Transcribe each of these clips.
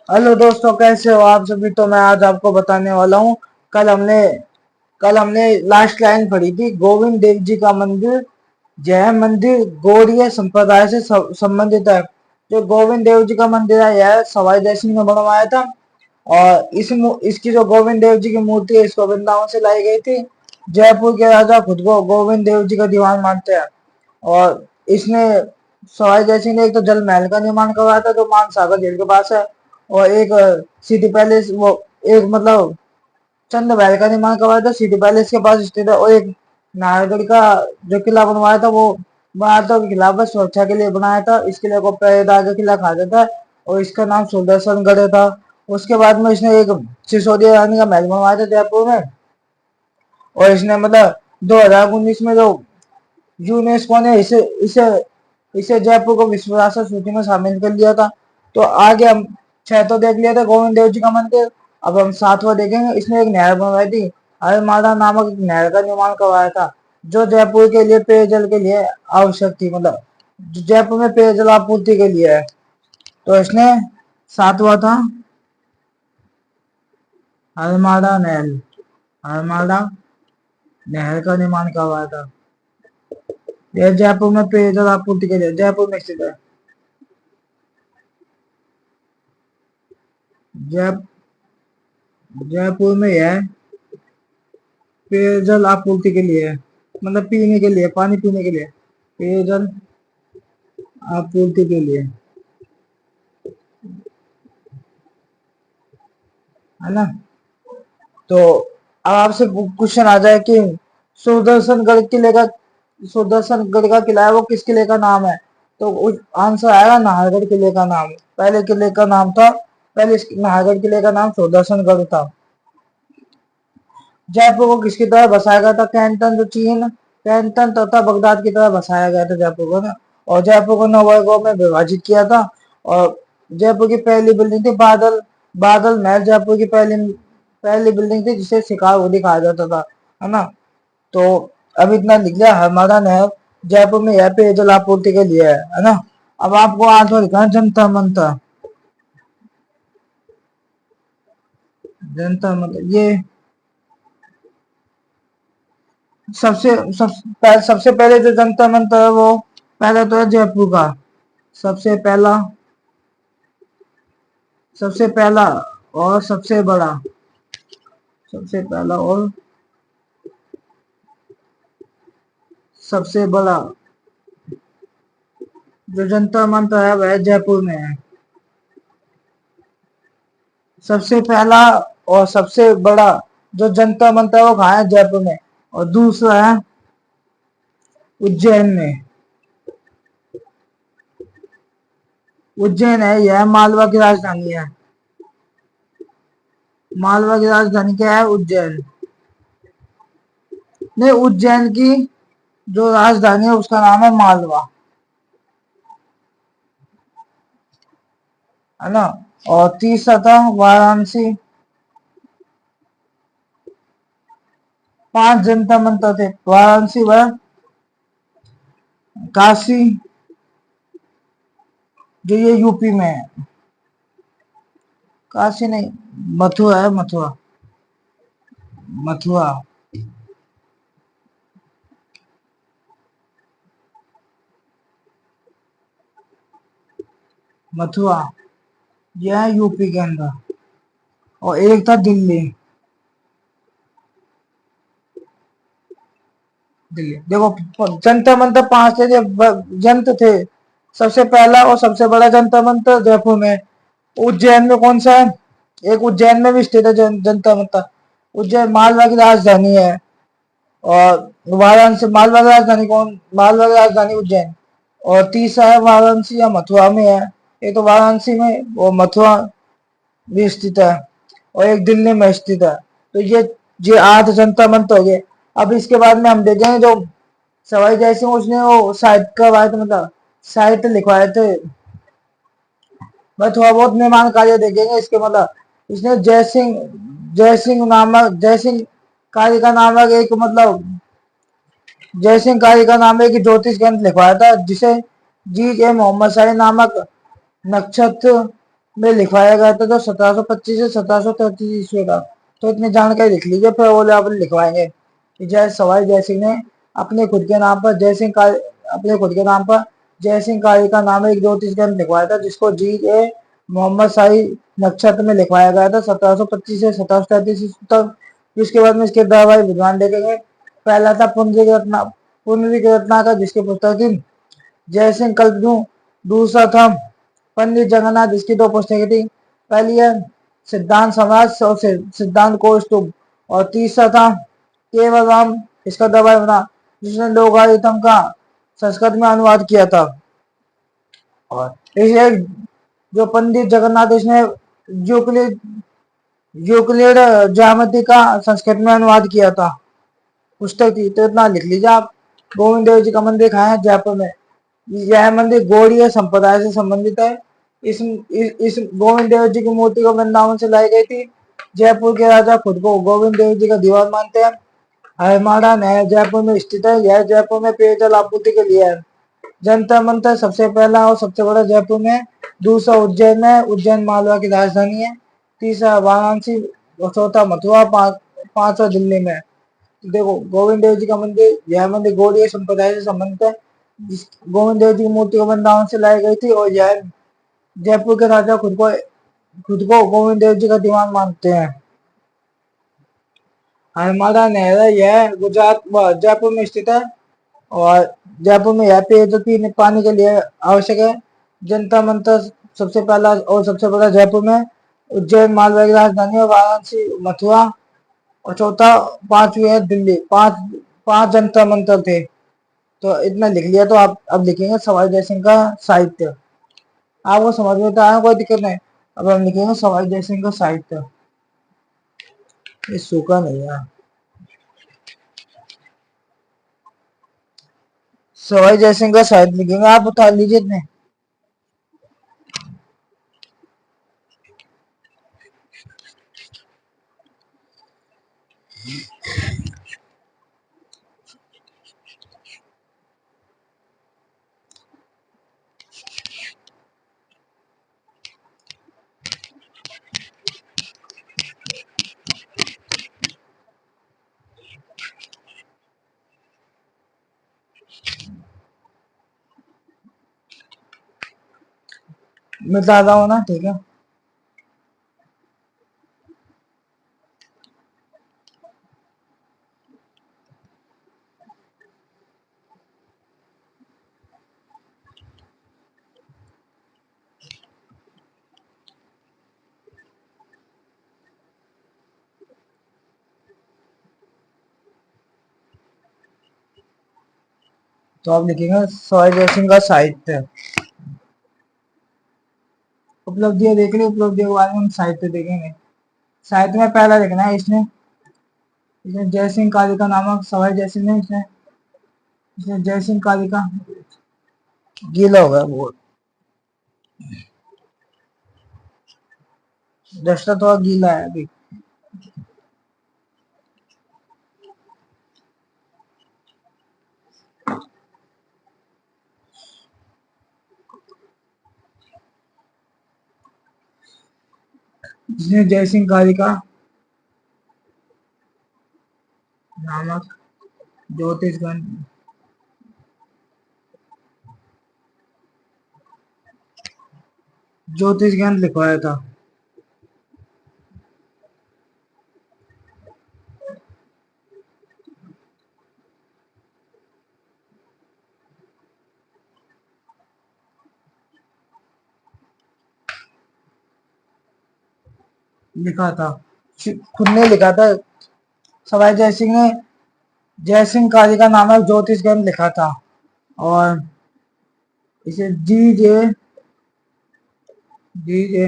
Hello दोस्तों, कैसे हो आप सभी। तो मैं आज आपको बताने वाला हूँ। कल हमने कल हमने लास्ट लाइन पढ़ी थी, गोविंद देव जी का मंदिर, जय मंदिर गौड़ीय संप्रदाय से संबंधित है। जो गोविंद देव जी का मंदिर है, यह सवाई जय सिंह ने बनवाया था। और इसकी जो गोविंद देव जी की मूर्ति है, इसको वृंदावन से लाई गई थी। जयपुर के राजा खुद को गोविंद देव जी का दीवान मानते हैं। और इसने सवाई जय सिंह ने एक तो जल महल का निर्माण करवाया था, जो मानसागर झील के पास है। और एक सिटी पैलेस, वो एक मतलब चंद महल का निर्माण करवाया था, सिटी पैलेस के पास स्थित है। और एक नाहरगढ़ का जो किला बनवाया था, वो बनाया किला बस सुरक्षा के लिए बनाया था। इस किले को पहरेदार का किला कहा जाता है और इसका नाम सुदर्शनगढ़ था। उसके बाद में इसने एक सिसोदिया रानी का महल बनवाया था जयपुर में। और इसने मतलब 2019 में जो यूनेस्को ने इसे इसे इसे जयपुर को विश्व विरासत सूची में शामिल कर लिया था। तो आगे हम छह तो देख लिया था गोविंद देव जी का मंदिर। अब हम सातवां देखेंगे। इसने एक नहर बनवाई थी, हरमादा नामक एक नहर का निर्माण करवाया था, जो जयपुर के लिए पेयजल के लिए आवश्यक थी, मतलब जयपुर में पेयजल आपूर्ति के लिए है। तो इसने सातवां था हरमादा नहर, हरमादा नहर का निर्माण करवाया था। यह जयपुर में पेयजल आपूर्ति के लिए जयपुर में स्थित है। जय जयपुर में यह पेयजल आपूर्ति के लिए है, मतलब पीने के लिए, पानी पीने के लिए, पेयजल आपूर्ति के लिए, है ना। तो अब आपसे क्वेश्चन आ जाए कि सुदर्शनगढ़ किले का सुदर्शनगढ़ का किला है, वो किस किले का नाम है। तो आंसर आएगा नाहरगढ़ किले का नाम। पहले किले का नाम था, पहले इस नाहरगढ़ किले का नाम सुदर्शनगढ़ था। जयपुर को किसकी तरह बसाया गया था। कैंटन, जो चीन कैंटन तथा बगदाद की तरह बसाया गया था जयपुर को ना। और जयपुर को 9 वर्गों में विभाजित किया था। और जयपुर की पहली बिल्डिंग थी बादल बादल महल। जयपुर की पहली पहली बिल्डिंग थी, जिसे शिकार कहा जाता था, है ना। तो अब इतना लिख लिया, हमारा नहर जयपुर में यह पेयजल आपूर्ति के लिए है ना। अब आपको आंसर लिखा है जनता मंतर। जनता मंतर ये सबसे पहले जो जंतर मंतर है, वो पहले तो है जयपुर का। सबसे पहला सबसे पहला और सबसे बड़ा, सबसे पहला और सबसे बड़ा जो जंतर मंतर है, वह जयपुर में है। सबसे पहला और सबसे बड़ा जो जंतर मंतर है, वो कहाँ है, जयपुर में। और दूसरा है उज्जैन में। उज्जैन है, यह मालवा की राजधानी है। मालवा की राजधानी क्या है, उज्जैन। नहीं, उज्जैन की जो राजधानी है, उसका नाम है मालवा, है ना। और तीसरा था वाराणसी। 5 जनता मंत्र थे, वाराणसी व काशी, जो ये यूपी में है। काशी नहीं, मथुरा है, मथुरा, मथुरा, मथुरा, यह है यूपी के अंदर। और एक था दिल्ली। दिल्ली देखो, जंतर मंतर 5 थे, जंत थे। सबसे पहला और सबसे बड़ा जंतर मंतर जयपुर में। उज्जैन में कौन सा है, एक उज्जैन में भी स्थित है जंतर मंतर। उज्जैन मालवा की राजधानी है। और वाराणसी, मालवा की राजधानी कौन, मालवा की राजधानी उज्जैन। और तीसरा है वाराणसी या मथुरा में है। एक तो वाराणसी में और मथुरा भी स्थित है। और एक दिल्ली में स्थित है। तो ये 8 जनता मंत्र हो गए। अब इसके बाद में हम देखेंगे, जो सवाई जयसिंह उसने वो साहित्य करवाए थे, मतलब साहित्य लिखवाए थे। मैं थोड़ा बहुत निर्माण कार्य देखेंगे इसके, मतलब इसने जय सिंह कारिका नामक एक, मतलब जय सिंह कारिका नाम एक ज्योतिष ग्रंथ लिखवाया था, जिसे जी ए मोहम्मद शाही नामक नक्षत्र में लिखवाया गया था, जो 1725 से 1733 ईस्वी का। तो इतनी जानकारी लिख लीजिए, फिर बोले आप लिखवाएंगे कि जय सवाई जय सिंह ने अपने खुद के नाम पर अपने खुद के नाम पर जय सिंह कारी का नाम एक ज्योतिष ग्रंथ लिखवाया था, जिसको जी ए मोहम्मद शाही नक्षत्र में लिखवाया गया था 1725 से 1733 ईस्वी तक। इसके बाद में इसके धारावाहिक विद्वान देखे गए। पहला था पुनरीकृतना का, जिसकी पुस्तक थी जय सिंह कल्पद्रु। दूसरा था पंडित जगन्नाथ, जिसकी दो पुस्तकें थी। पहली है सिद्धांत समाज और सिद्धांत कौस्तुभ। और तीसरा था केवल राम, इसका दवाई बना, जिसने लोकायुतम का संस्कृत में अनुवाद किया था। और इसे जो पंडित जगन्नाथ, इसने यूक्लिड यूक्लिड ज्यामिति का संस्कृत में अनुवाद किया था, पुस्तक थी। तो इतना लिख लीजिए आप। गोविंद देव जी का मंदिर कहाँ है? जयपुर में। यह मंदिर गौड़ीय संप्रदाय से संबंधित है। इस गोविंद देव जी की मूर्ति को वृंदावन से लाई गई थी। जयपुर के राजा खुद को गोविंद देव जी का दीवान मानते हैं। हरमाड़ा नहर जयपुर में स्थित है। यह जयपुर में पेयजल आपूर्ति के लिए है। जंतर मंतर सबसे पहला और सबसे बड़ा जयपुर में। दूसरा उज्जैन में, उज्जैन मालवा की राजधानी है। तीसरा वाराणसी और चौथा मथुरा, पांचवा दिल्ली में। देखो गोविंद देव जी का मंदिर, यह मंदिर गौड़ीय संप्रदाय से संबंधित है। गोविंद देव जी की मूर्ति को वृंदावन से लाई गई थी। और यह जयपुर के राजा खुद को गोविंद देव जी का दीवान मानते हैं। हरमाड़ा नहर है, यह गुजरात जयपुर में स्थित है। और जयपुर में यह पेयजल पीने पानी के लिए आवश्यक है। जनता मंत्र सबसे पहला और सबसे बड़ा जयपुर में। उज्जैन मालवा की राजधानी है। वाराणसी, मथुरा और चौथा पांचवी है दिल्ली। पांच पांच जंतर मंत्र थे। तो इतना लिख लिया। तो आप अब लिखेंगे सवाई जयसिंह का साहित्य। आपको समझ में तो आया, कोई दिक्कत नहीं। अब हम लिखेंगे सवाई जयसिंह का साहित्य। ये सूखा नहीं है। सवाई जयसिंह का साहित्य लिखेंगे। आप बता लीजिए इतने। मैं बता रहा हूँ ना, ठीक है। तो आप लिखेंगे सवाई जयसिंह का साहित्य। उपलब्धियां देख ली, उपलब्धियों के बारे में हम साहित्य देखेंगे। साहित्य में पहला लिखना है इसने इसने जयसिंह कालिका नामक सवाई जयसिंह ने इसने इसने जयसिंह कालिका। गीला होगा बहुत, डस्टर थोड़ा गीला है अभी। इसने जयसिंह कालिका नामक ज्योतिष ग्रंथ लिखवाया था। लिखा था, खुद ने लिखा था। सवाई जयसिंह ने जयसिंह कालिका नामक ज्योतिष ग्रंथ लिखा था। और इसे जी जे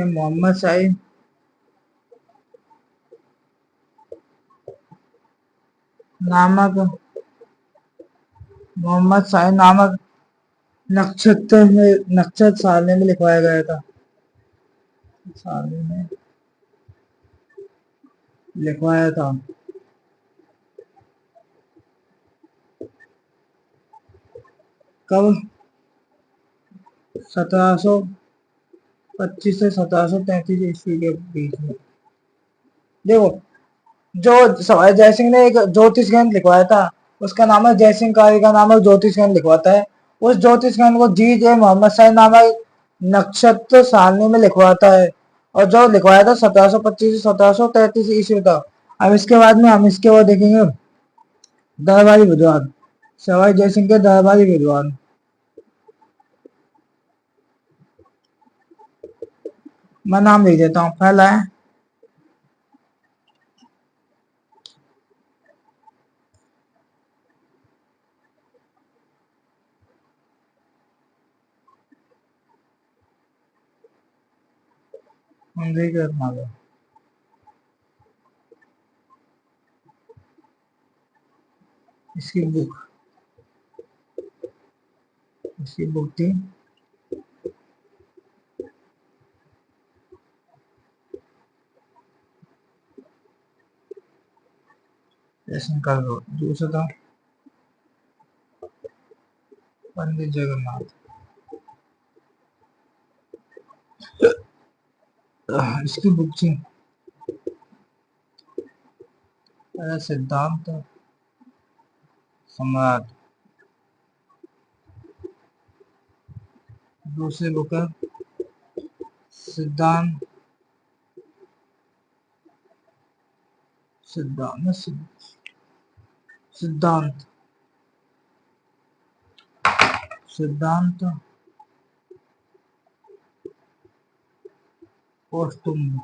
मोहम्मद शाही नामक नक्षत्र सारणी में लिखवाया गया था। सारणी में लिखवाया था। कब? 1700 25 से 1733 ईस्वी के बीच में। देखो, जो सवाई जयसिंह ने एक ज्योतिष ग्रंथ लिखवाया था, उसका नाम है जयसिंह कारी का नाम है ज्योतिष ग्रंथ लिखवाता है। उस ज्योतिष ग्रंथ को जी जे मोहम्मद शाह नामक नक्षत्र सारणी में लिखवाता है, और जो लिखवाया था 1725 से 1733 ईस्वी तक। अब इसके बाद में हम इसके बाद देखेंगे दरबारी विद्वान, सवाई जयसिंह के दरबारी विद्वान। मैं नाम लिख देता हूँ। पहला है इसकी बुक, इसकी बुक थी जयशंकर रोड। दूसरा था पंडित जगन्नाथ। इसकी बुक थी सिद्धांत सम्राट। दूसरी बुक है सिद्धांत सिद्धांत सिद्धांत सिद्धांत कौस्तुभ।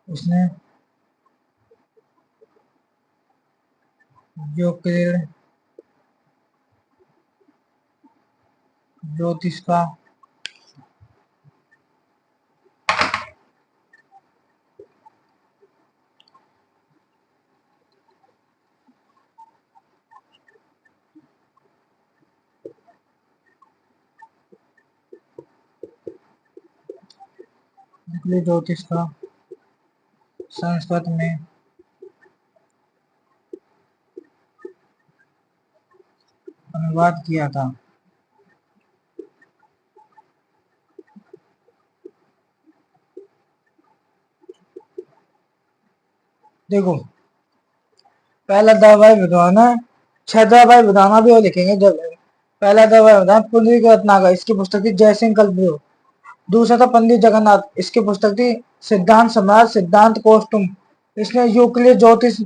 इसने यूक्लिड ज्योतिष का ज्योतिष का संस्कृत में अनुवाद किया था। देखो, पहला दरबारी विद्वान है, 6 दरबारी विद्वान भी वो लिखेंगे। जब पहला दरबारी विद्वान पुंडरीक रत्नाकर, इसकी पुस्तक थी जयसिंह कल्पद्रुम। दूसरा था पंडित जगन्नाथ, इसकी पुस्तक थी सिद्धांत सम्राट सिद्धांत कौस्तुभ। इसने यूक्लिड ज्योतिष,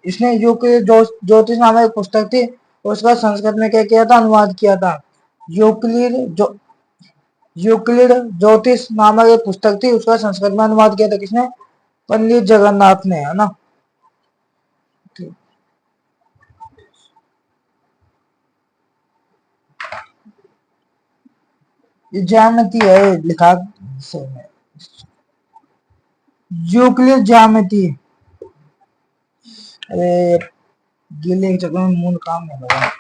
इसने यूक्लिड ज्योतिष नामक एक पुस्तक थी, उसका संस्कृत में क्या किया था, अनुवाद किया था। यूक्लिड ज्योतिष नामक एक पुस्तक थी, उसका संस्कृत में अनुवाद किया था किसने, पंडित जगन्नाथ ने, है ना। ये ज्यामिति है लिखा यूक्लिड ज्यामिति। अरे गीले के चक्कर में मूल काम नहीं लगा।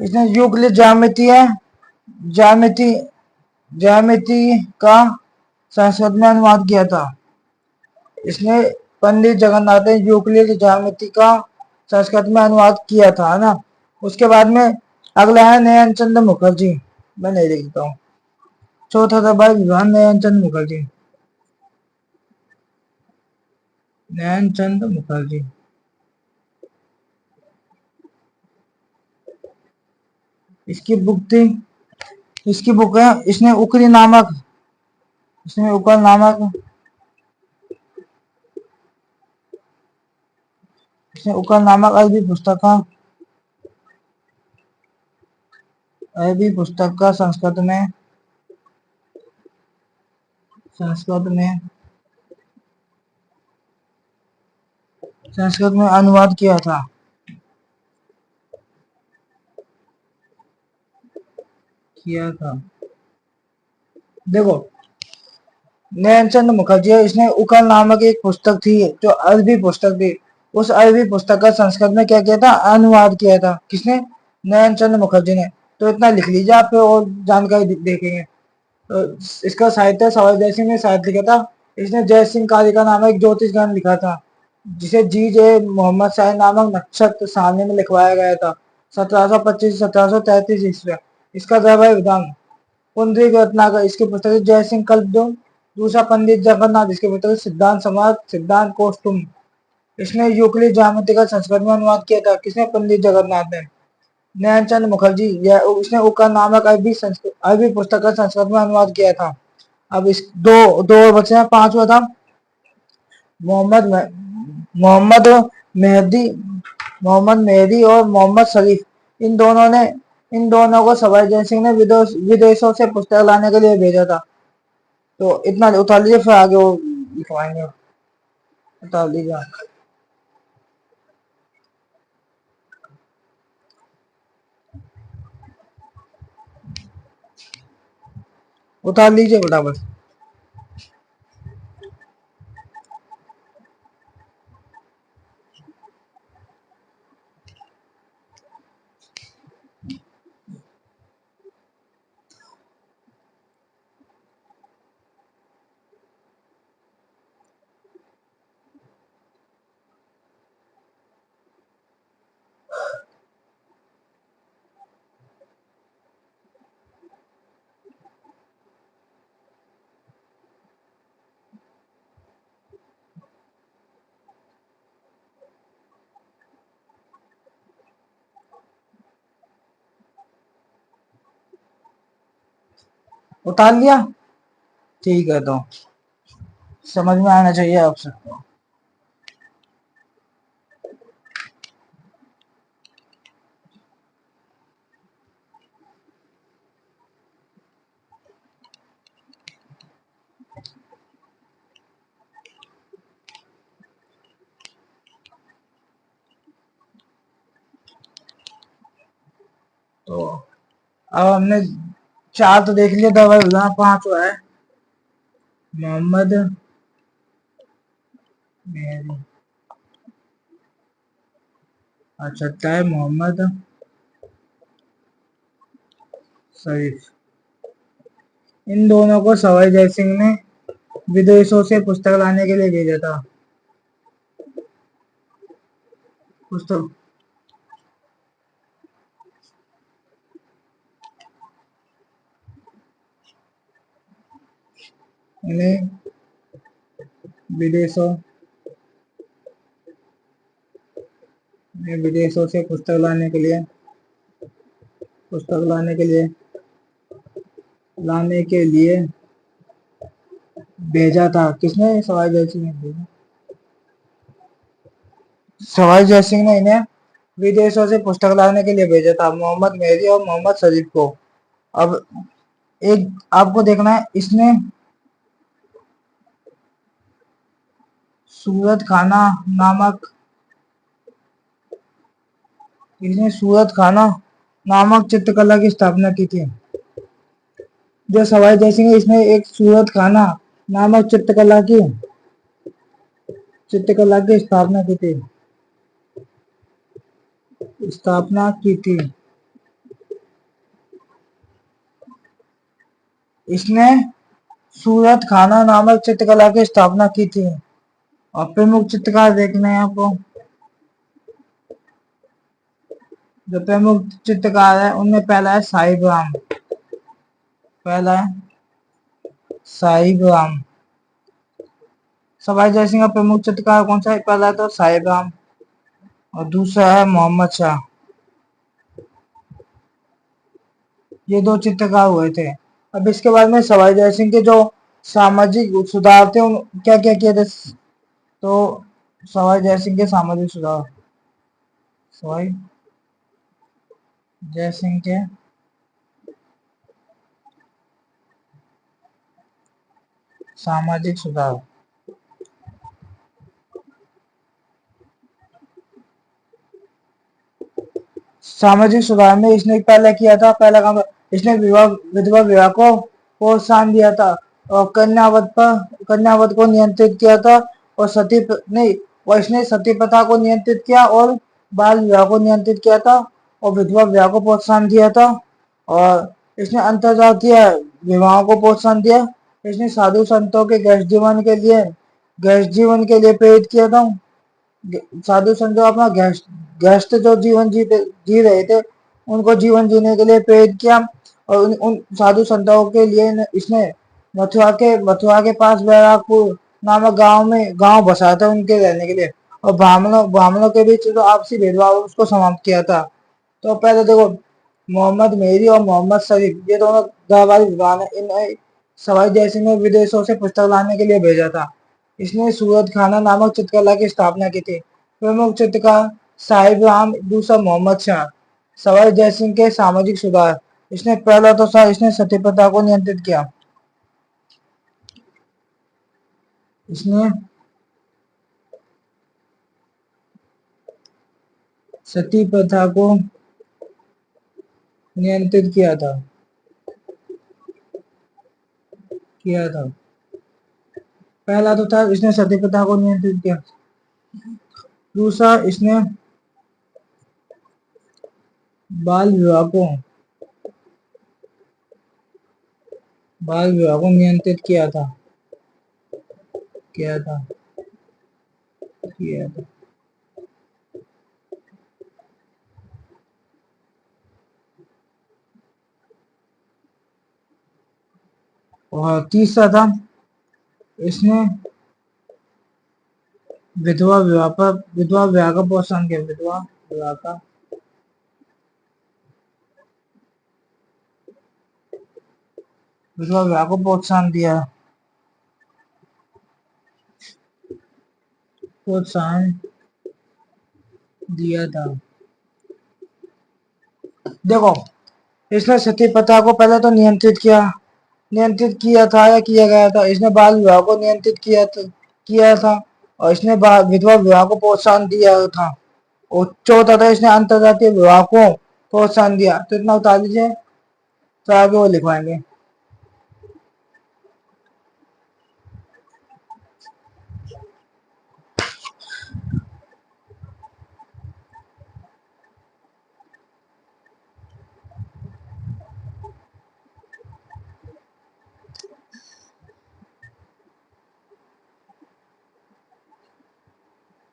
इसने यूक्लिड ज्यामिति है, ज्यामिति ज्यामिति का संस्कृत में अनुवाद किया था। इसने पंडित जगन्नाथ ने यूक्लिड ज्यामिति का संस्कृत में अनुवाद किया था, है ना। उसके बाद में अगला है नयन चंद मुखर्जी। मैं नहीं लिखता हूँ। चौथा था भाई विद्वान नयन चंद मुखर्जी। नयन चंद मुखर्जी, इसकी बुक थी, इसकी बुक है, इसने उकरी नामक, इसने उकर नामक, इसने उकर नामक अरबी पुस्तक का संस्कृत में अनुवाद किया था। देखो, नयनचंद मुखर्जी, इसने उकर नामक एक पुस्तक थी जो अरबी पुस्तक थी, उस अरबी पुस्तक का संस्कृत में क्या किया था, अनुवाद किया था। किसने? नयन चंद्र मुखर्जी ने। तो इतना लिख लीजिए, आप और जानकारी देखेंगे। तो इसका साहित्य सवाई जय सिंह ने साहित्य लिखा था। इसने जय सिंह कारिका नामक एक ज्योतिष ग्रंथ लिखा था, जिसे जी जे मोहम्मद शाह नामक नक्षत्र सारणी में लिखवाया गया था 1725-1733 ईस्वी। इसका दैवीय विधान पुंडरीक रत्नाकर, इसकी पुस्तक जय सिंह कल्पद्रुम। दूसरा पंडित जगन्नाथ, इसके पुस्तक सिद्धांत समाज सिद्धांत कौस्तुभ। इसने यूक्लिड ज्यामिति का संस्कृत में अनुवाद किया था। किसने? पंडित जगन्नाथ ने। नयनचंद मुखर्जी, यह उसने उका नामक अरबी पुस्तक का संस्कृत में अनुवाद किया था। अब इस दो दो बचे हैं, पांचवा था मोहम्मद मोहम्मद मेहदी मोहम्मद मेहदी और मोहम्मद शरीफ। इन दोनों को सवाई जय सिंह ने विदेशों से पुस्तक लाने के लिए भेजा था। तो इतना उतार लीजिए, फिर आगे वो लिखवाएंगे। उतार लीजिए, उतार लीजिए फटाफट। उतार लिया, ठीक है। तो समझ में आना चाहिए आप सबको। तो अब हमने चार तो देख लिया, दवा पांचवा है मोहम्मद मेहदी। अच्छा, छठा है मोहम्मद शरीफ। इन दोनों को सवाई जय सिंह ने विदेशों से पुस्तक लाने के लिए भेजा था। पुस्तक इन्हें विदेशों विदेशों से पुस्तक लाने के लिए भेजा था। किसने? सवाई जय सिंह ने भेजा। सवाई जय सिंह ने इन्हें विदेशों से पुस्तक लाने के लिए भेजा था, मोहम्मद मेहदी और मोहम्मद शरीफ को। अब एक आपको देखना है, सूरत खाना नामक इसने सूरत खाना नामक चित्रकला की स्थापना की थी। जो सवाई जय सिंह है, इसने एक सूरत खाना नामक चित्रकला की स्थापना की थी। इसने सूरत खाना नामक चित्रकला की स्थापना की थी। और प्रमुख चित्रकार देखने हैं आपको। जो प्रमुख चित्रकार है उनमें पहला है साहिब राम। सवाई जय सिंह का प्रमुख चित्रकार कौन सा है? पहला तो साहिब राम और दूसरा है मोहम्मद शाह। ये दो चित्रकार हुए थे। अब इसके बाद में सवाई जय सिंह के जो सामाजिक सुधार थे, उन क्या क्या किए थे? तो सवाई जय सिंह के सामाजिक सुधार, सवाई जय सिंह के सामाजिक सुधार। सामाजिक सुधार में इसने पहले किया था, पहला काम इसने विधवा विवाह को प्रोत्साहन दिया था और कन्यावत को नियंत्रित किया था। और नहीं, और इसने सती प्रथा को नियंत्रित किया और बाल विवाह को नियंत्रित किया था और विधवा विवाह को प्रोत्साहन दिया था। और इसने अंतरजातीय विवाहों को प्रोत्साहन दिया। इसने साधु संतों के गैर जीवन के लिए प्रेरित किया था। साधु संत जो अपना गृहस्थ जो जीवन जी रहे थे उनको जीवन जीने के लिए प्रेरित किया। और उन साधु संतों के लिए इसने मथुरा के पास बैरागपुर नामक गांव बसाया था उनके रहने के लिए। और ब्राह्मणों के बीच जो आपसी भेदभाव उसको समाप्त किया था। तो पहले देखो, मोहम्मद मेहरी और मोहम्मद शरीफ ये दोनों गवाही विद्वान है। इन्हें सवाई जयसिंह ने विदेशों से पुस्तक लाने के लिए भेजा था। इसने सूरत खाना नामक चित्रकला की स्थापना की थी। प्रमुख चित्रकार साहिब राम दूसरा मोहम्मद शाह। सवाई जयसिंह के सामाजिक सुधार। इसने सती प्रथा को नियंत्रित किया। इसने सती प्रथा को नियंत्रित किया था। पहला तो था इसने सती प्रथा को नियंत्रित किया। दूसरा, इसने बाल विवाह को नियंत्रित किया था किया था। और तीसरा था इसने विधवा विवाह का प्रोत्साहन किया। विधवा विवाह को प्रोत्साहन दिया था। देखो, इसने सती प्रथा को पहले तो नियंत्रित किया था या किया गया था। इसने बाल विवाह को नियंत्रित किया था। और इसने विधवा विवाह को प्रोत्साहन दिया था। और चौथा था इसने अंतरजातीय विवाह को प्रोत्साहन दिया। तो इतना उतार लीजिए, तो आगे वो लिखवाएंगे।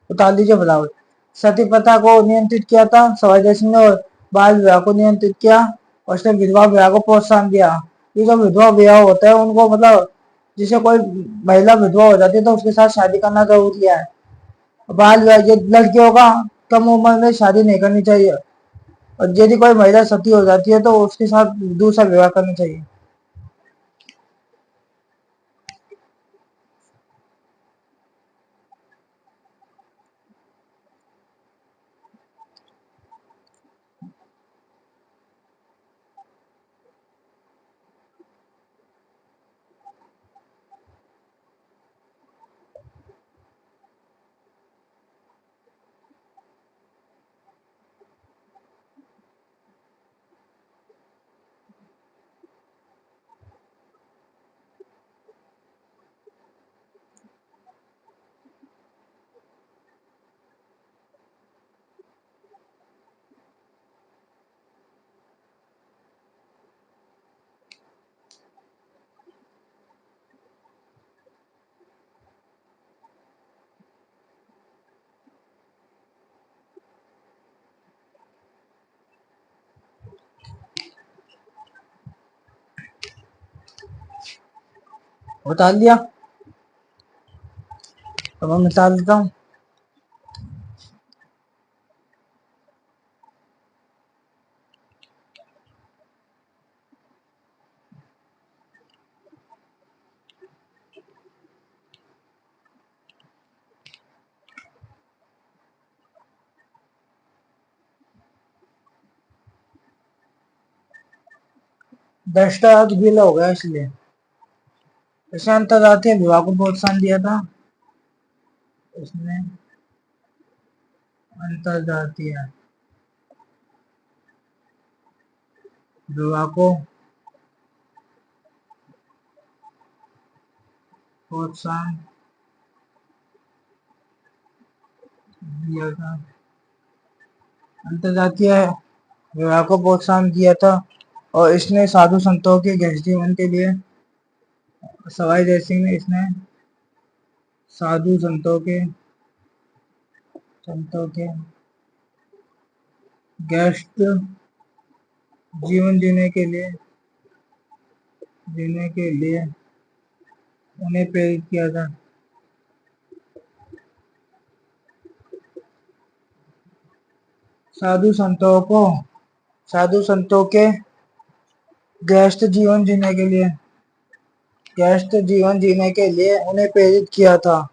उतार लीजिए फटाफट। सती प्रथा को नियंत्रित किया था सवाई जय सिंह ने। और बाल विवाह को नियंत्रित किया। और उसने विधवा विवाह को प्रोत्साहन दिया। ये जो विधवा विवाह होता है उनको मतलब जिसे कोई महिला विधवा हो जाती है तो उसके साथ शादी करना जरूरी है। बाल विवाह, ये लड़कियों का कम उम्र में शादी नहीं करनी चाहिए। और यदि कोई महिला सती हो जाती है तो उसके साथ दूसरा विवाह करना चाहिए। बता दिया, तो मैं मिटा देता हूँ। दृष्टा गीला हो गया इसलिए। इसने अंतरराष्ट्रीय विवाह को प्रोत्साहन दिया था। इसने अंतरजातीय विवाह को प्रोत्साहन दिया था, अंतर्जातीय विवाह को प्रोत्साहन दिया था। और इसने साधु संतों के गैर जीवन के लिए, सवाई जय सिंह ने इसने साधु संतों के गैस्ट जीवन जीने के लिए उन्हें प्रेरित किया था। साधु संतों के गैस्ट जीवन जीने के लिए उन्हें प्रेरित किया था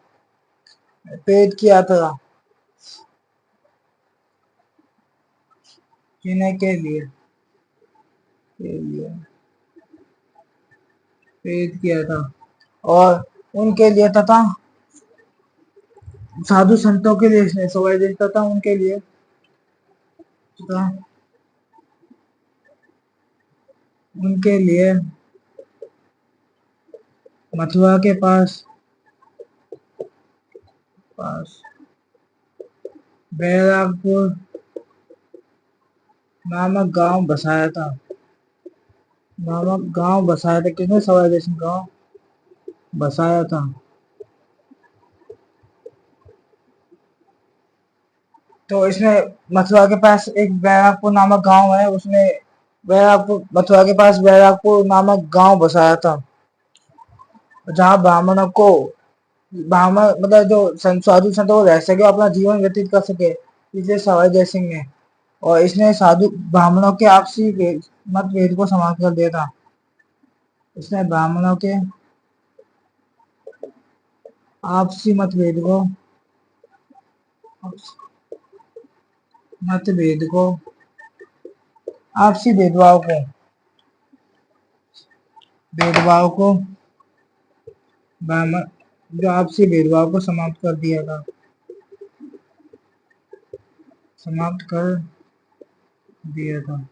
जीने के लिए प्रेरित किया था। और उनके लिए तथा साधु संतों के लिए इसने सवाई देता था, उनके लिए तथा उनके लिए मथुरा के पास बैरागपुर नामक गांव बसाया था। किसने? सवाई जय सिंह गांव बसाया था। तो इसने मथुरा के पास एक बैरागपुर नामक गांव है, उसने मथुरा के पास बैरागपुर नामक गांव बसाया था, जहां ब्राह्मण मतलब जो साधु संत वो रह सके, अपना जीवन व्यतीत कर सके, इसलिए सवाई जय सिंह ने। और इसने साधु ब्राह्मणों के आपसी मतभेद को समाप्त कर दिया था। इसने ब्राह्मणों के आपसी आपसी भेदभाव को आपसी भेदभाव को समाप्त कर दिया था।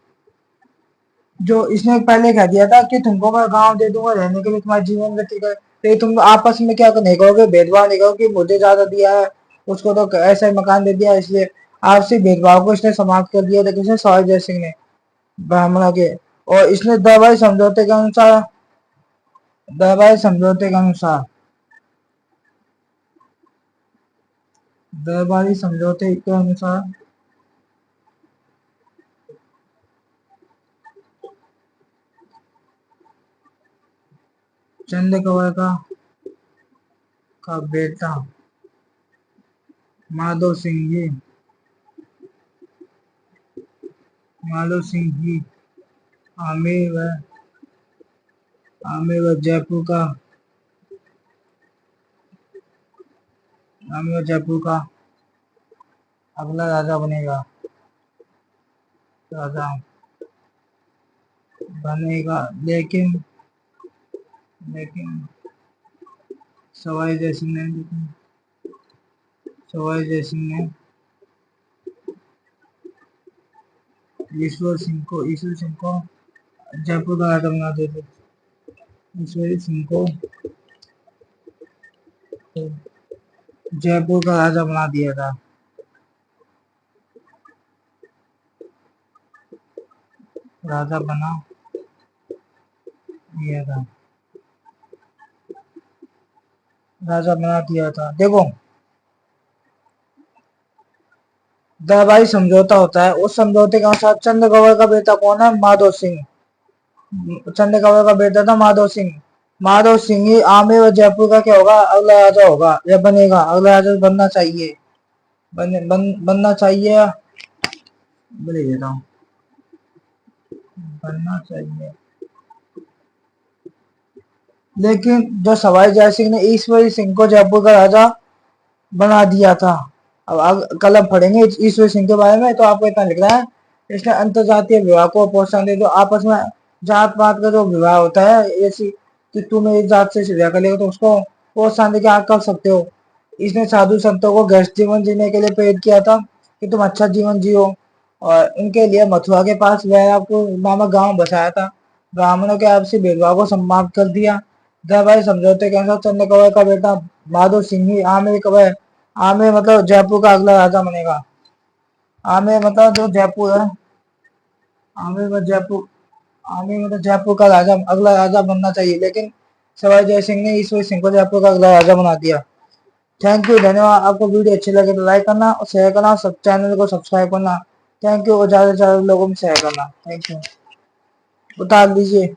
जो इसने पहले कह दिया था कि तुमको मैं गांव दे दूंगा रहने के लिए, तुम्हारा जीवन व्यतीत कर, तो तुम आपस में क्या नहीं कहोगे, भेदभाव नहीं कहोगे कि मुझे ज्यादा दिया है, उसको तो ऐसा ही मकान दे दिया, इसलिए आपसी भेदभाव को इसने समाप्त कर दिया था। किसने? सवाई जय सिंह ने, ब्राह्मणों के। और इसने दरबारी समझौते के अनुसार चंद कौर का बेटा माधो सिंह जी आमेर व जयपुर का अगला राजा बनेगा लेकिन सवाई जय सिंह ने ईश्वर सिंह को जयपुर का राजा बना दिया। ईश्वरी सिंह को जयपुर का राजा बना दिया था। देखो, दरबारी समझौता होता है, उस समझौते के अनुसार चंद गौर का बेटा कौन है? माधो सिंह। चंद गौर का बेटा था माधो सिंह ही आमेर और जयपुर का क्या होगा? अगला राजा होगा या बनेगा। अगला राजा बनना चाहिए, बनना चाहिए, बनना चाहिए। लेकिन जो सवाई जय सिंह ने ईश्वरी सिंह को जयपुर का राजा बना दिया था। अब कल हम पढ़ेंगे ईश्वरी सिंह के बारे में, तो आपको इतना लिख रहा है, इसने अंतर्जातीय विवाह को प्रोत्साहन दे, जो आपस में जात पात का जो विवाह होता है, ऐसी कि तुम एक जात से विवाह कर लेगा तो उसको प्रोत्साहन दे के आप कर सकते हो। इसने साधु संतों को गृहस्थ जीवन जीने के लिए प्रेरित किया था कि तुम अच्छा जीवन जियो, और उनके लिए मथुरा के पास बैरागपुर नामक गांव बसाया था। ब्राह्मणों के आपसी भेदभाव को समाप्त कर दिया। दरबारी समझौते के अनुसार चंद कौर का बेटा माधो सिंह ही आमेर आमेर मतलब जयपुर का अगला राजा बनेगा। आमेर मतलब जो जयपुर है, आमेर में जयपुर, आमेर मतलब जयपुर का राजा, अगला राजा बनना चाहिए, लेकिन सवाई जय सिंह ने ईश्वर सिंह को जयपुर का अगला राजा बना दिया। थैंक यू, धन्यवाद। आपको वीडियो अच्छी लगे तो लाइक करना और शेयर करना, सब चैनल को सब्सक्राइब करना। थैंक यू, और ज्यादा से ज्यादा लोगों में शेयर करना। थैंक यू, बता दीजिए।